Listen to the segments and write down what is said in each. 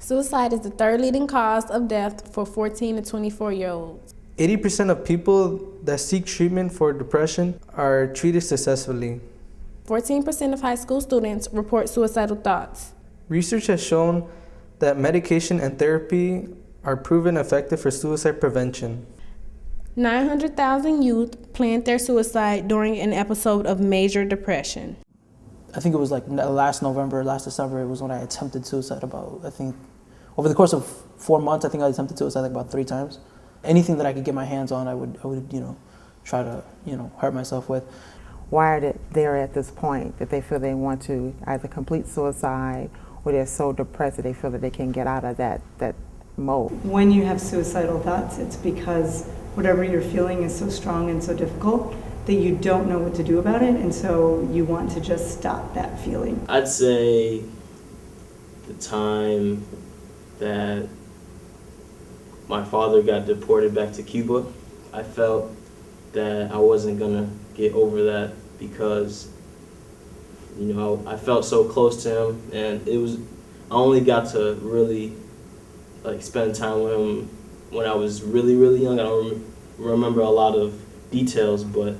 Suicide is the third leading cause of death for 14 to 24-year-olds. 80% of people that seek treatment for depression are treated successfully. 14% of high school students report suicidal thoughts. Research has shown that medication and therapy are proven effective for suicide prevention. 900,000 youth planned their suicide during an episode of major depression. I think it was like last December, it was when I attempted suicide over the course of 4 months, I think I attempted suicide like about 3 times. Anything that I could get my hands on, I would try to, hurt myself with. Why are they at this point that they feel they want to either complete suicide or they're so depressed that they feel that they can't get out of that mode? When you have suicidal thoughts, it's because whatever you're feeling is so strong and so difficult that you don't know what to do about it, and so you want to just stop that feeling. I'd say the time that my father got deported back to Cuba, I felt that I wasn't gonna get over that because, I felt so close to him, and I only got to really spend time with him when I was really, really young. I don't remember a lot of details, but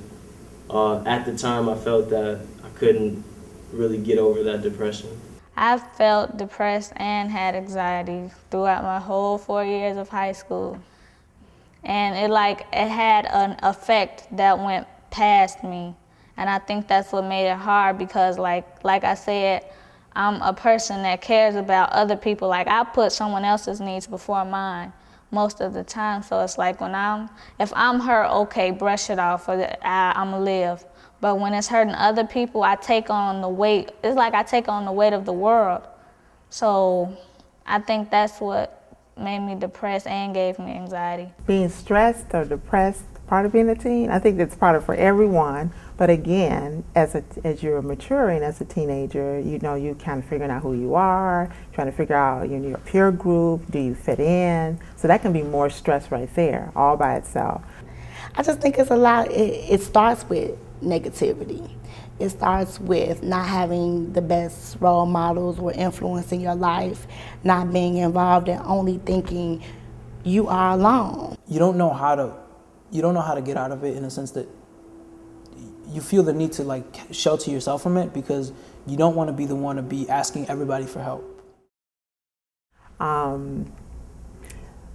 at the time I felt that I couldn't really get over that depression. I felt depressed and had anxiety throughout my whole 4 years of high school. And it had an effect that went past me. And I think that's what made it hard because like I said, I'm a person that cares about other people. I put someone else's needs before mine most of the time. So it's like if I'm hurt, okay, brush it off, I'ma live. But when it's hurting other people, I take on the weight. It's like I take on the weight of the world. So I think that's what made me depressed and gave me anxiety. Being stressed or depressed, part of being a teen, I think that's part of for everyone. But again, as you're maturing as a teenager, you kind of figuring out who you are, trying to figure out your peer group, do you fit in? So that can be more stress right there, all by itself. I just think it's a lot. It starts with negativity. It starts with not having the best role models or influence in your life, not being involved and only thinking you are alone. You don't know how to get out of it in a sense that you feel the need to shelter yourself from it because you don't want to be the one to be asking everybody for help.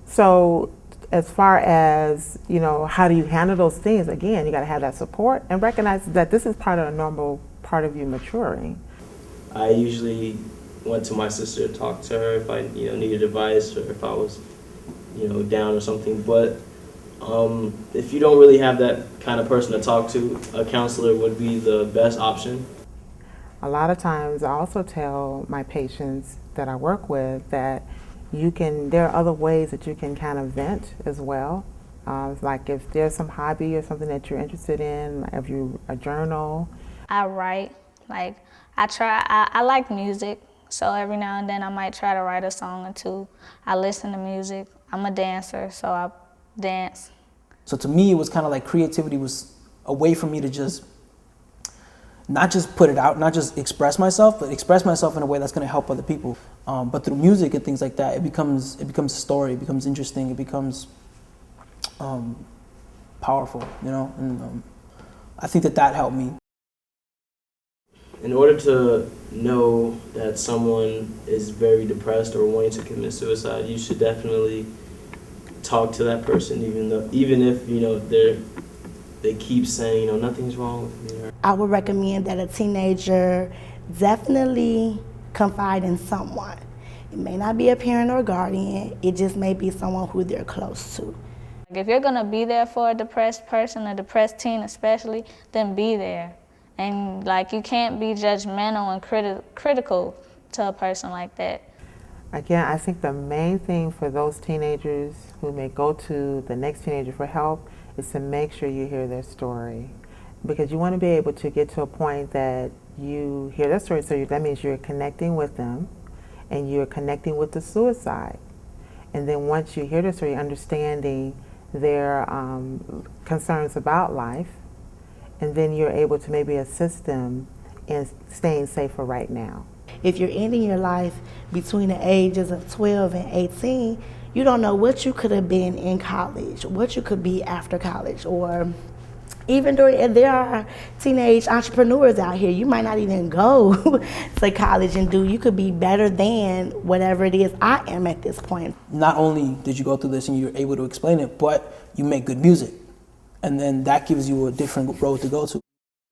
So as far as, how do you handle those things? Again, you got to have that support and recognize that this is part of a normal part of you maturing. I usually went to my sister to talk to her if I needed advice or if I was down or something. But if you don't really have that kind of person to talk to, a counselor would be the best option. A lot of times I also tell my patients that I work with that there are other ways that you can kind of vent as well. Like if there's some hobby or something that you're interested in, if you a journal. I write, I like music, so every now and then I might try to write a song or two. I listen to music. I'm a dancer, so I dance. So to me, it was kind of like creativity was a way for me to just not just put it out, not just express myself, but express myself in a way that's going to help other people. But through music and things like that, it becomes a story, it becomes interesting, it becomes powerful, and I think that helped me. In order to know that someone is very depressed or wanting to commit suicide, you should definitely talk to that person, even if they keep saying nothing's wrong with me. I would recommend that a teenager definitely confide in someone. It may not be a parent or guardian, it just may be someone who they're close to. If you're gonna be there for a depressed person, a depressed teen especially, then be there. And you can't be judgmental and critical to a person like that. Again, I think the main thing for those teenagers who may go to the next teenager for help is to make sure you hear their story. Because you want to be able to get to a point that you hear their story, so that means you're connecting with them and you're connecting with the suicide. And then once you hear their story, understanding their concerns about life, and then you're able to maybe assist them in staying safe for right now. if you're ending your life between the ages of 12 and 18, you don't know what you could have been in college, what you could be after college, or even during, and there are teenage entrepreneurs out here. You might not even go to college and you could be better than whatever it is I am at this point. Not only did you go through this and you're able to explain it, but you make good music. And then that gives you a different road to go to.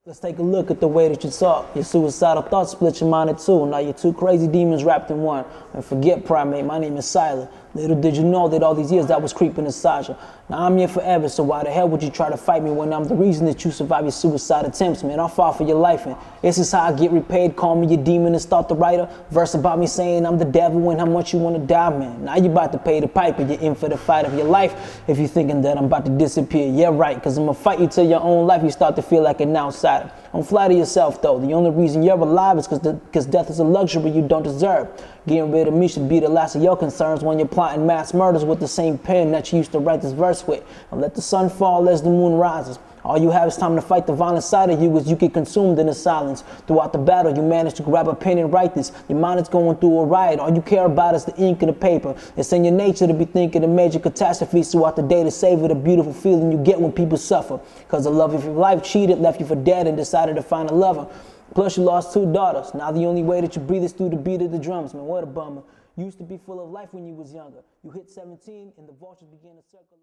Let's take a look at the way that you talk. Your suicidal thoughts split your mind in two. Now you're two crazy demons wrapped in one. And forget primate, my name is Silent. Little did you know that all these years that was creeping inside you. Now I'm here forever, so why the hell would you try to fight me when I'm the reason that you survive your suicide attempts, man? I'll fall for your life, and this is how I get repaid. Call me your demon and start the writer. Verse about me saying I'm the devil and how much you want to die, man. Now you about to pay the piper, you're in for the fight of your life. If you're thinking that I'm about to disappear, yeah right, cause I'm gonna fight you till your own life you start to feel like an outsider. Don't flatter yourself though, the only reason you're alive is cause death is a luxury you don't deserve. Getting rid of me should be the last of your concerns when you're plotting mass murders with the same pen that you used to write this verse with. And let the sun fall as the moon rises. All you have is time to fight the violent side of you as you get consumed in the silence. Throughout the battle, you manage to grab a pen and write this. Your mind is going through a riot. All you care about is the ink and the paper. It's in your nature to be thinking of major catastrophes throughout the day to savor the beautiful feeling you get when people suffer. Because the love of your life cheated, left you for dead, and decided to find a lover. Plus, you lost 2 daughters. Now the only way that you breathe is through the beat of the drums. Man, what a bummer. You used to be full of life when you was younger. You hit 17 and the vultures began to circle.